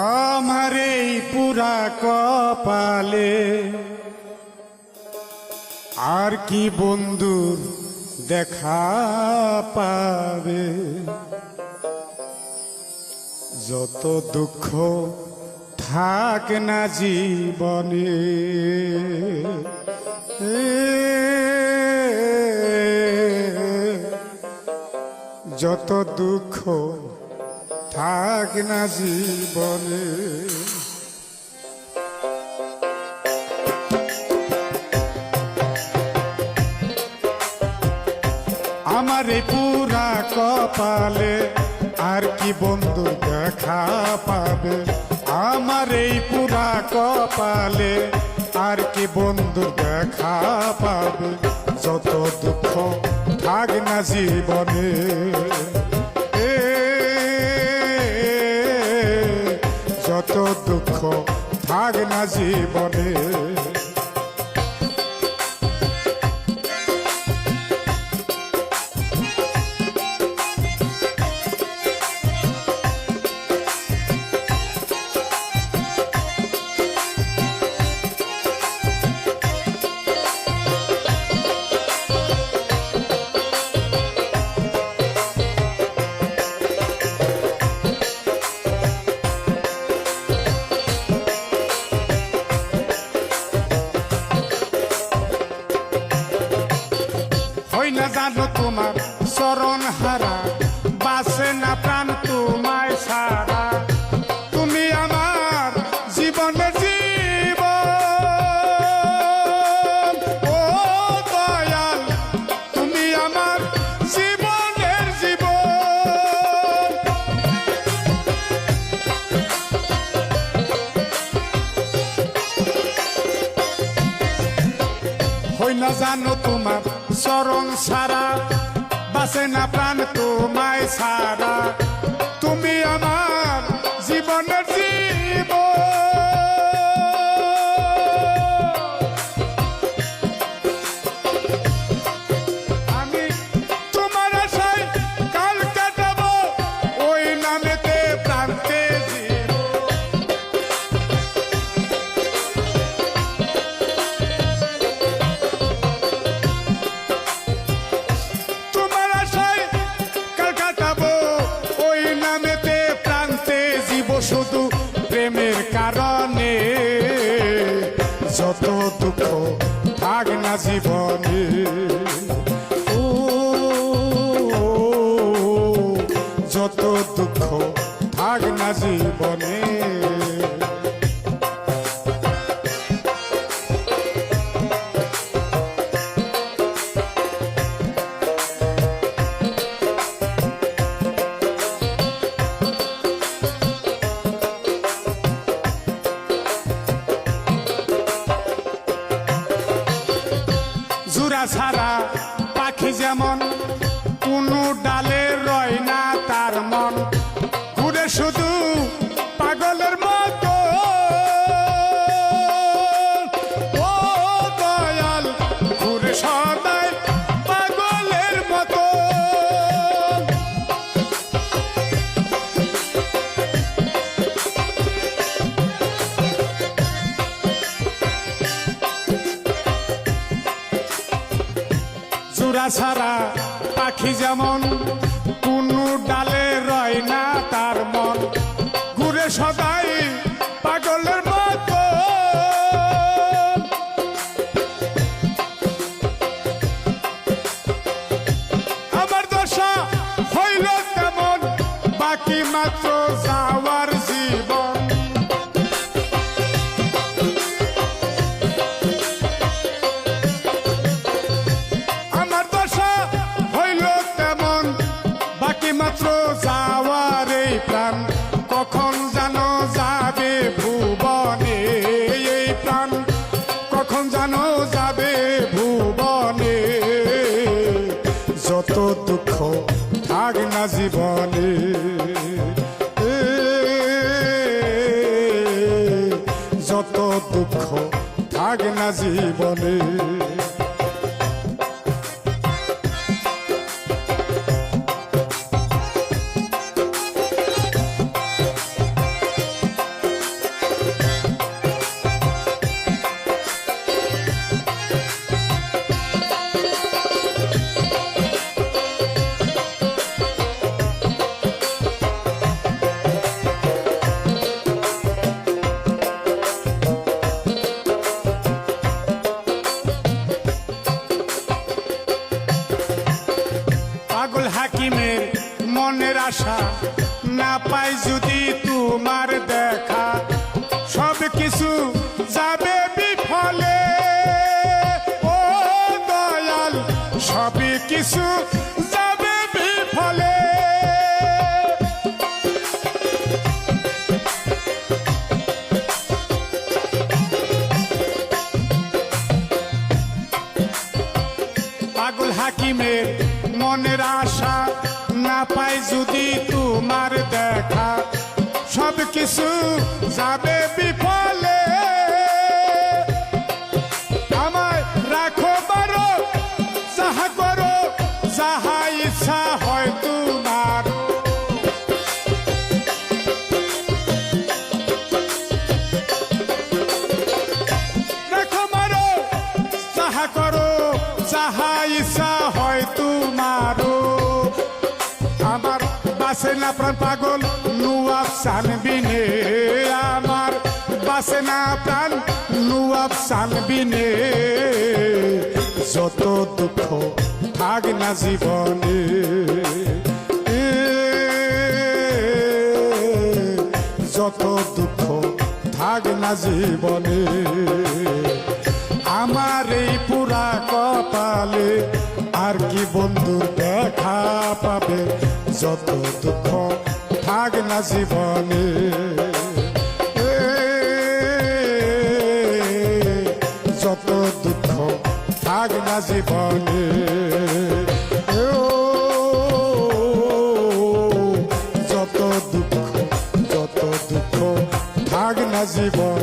আমার এই পুরা কপালে আর কি বন্ধুর দেখা পাবে, যত দুঃখ থাক না জীবনে, যত দুঃখ থাক না জীবনে। আমার এই পুরা কপালে আর কি বন্ধু দেখা পাবে, আমার এই পুরা কপালে আর কি বন্ধু দেখা পাবে, যত দুঃখ থাক না জীবনে, যত দুঃখ থাক না জীবনে। না জানো তোমার চরণ হারা, বাসে না প্রাণ তোমায় সারা, তুমি আমার জীবনের জীবন, ও দয়াল তুমি আমার জীবনের জীবন। হই না জানো তোমার চরণ সারা, বাসে না প্রাণ তোমায় সারা, তুমি আমার জীবনের জীবন। আমি তোমার আশায় কাল কাটাবো, ওই নামেতে প্রান্তে শুধু প্রেমের কারণে, যত দুঃখ থাক না জীবনে, ও যত দুঃখ থাক না জীবনে। জোড়া ছাড়া পাখি যেমন কোনো ডালে রয় না তার মন, ঘুরে শুধু পাগলের মতো, ও দয়াল ঘুরে সদাই পাগলের মতো। জোড়া ছাড়া পাখি যেমন কোনো ডালে রয় না তার মন, ঘুরে সদাই পাগলের মতো। আমার দশা হইল তেমন, বাকি মাত্র যাওয়ার জীবন। মাত্র যাওয়ার এই প্রাণ কখন জানো যাবে ভুবনে, এই প্রাণ কখন জানো যাবে ভুবনে, যত দুঃখ থাক না জীবনে, যত দুঃখ থাক না জীবনে। পাই যদি তোমার দেখা সব কিছু যাবে বিফলে ও দয়াল সব কিছু যাবে বিফলে পাগল হাকিমের মনের আশা না পাই যদি তোমার দেখা সব কিছু যাবে বিফলে আমায় রাখো বারো যাহা করো যাহা ইচ্ছা হয় তোমার রাখো বারো যাহা করো যাহা ইচ্ছা হয় তোমারও আমার বাসে না প্রাণ পাগল নুয়াব সানবিনে আমার বাসে না প্রাণ নুয়াব সানবিনে যত দুঃখ থাক না জীবনে যত দুঃখ থাক না জীবনে আমার এই পুরা কপালে আর কি বন্ধুর দেখা পাবে যত দুঃখ থাক না জীবনে যত দুঃখ থাক না জীবনে যত দুঃখ থাক না জীবন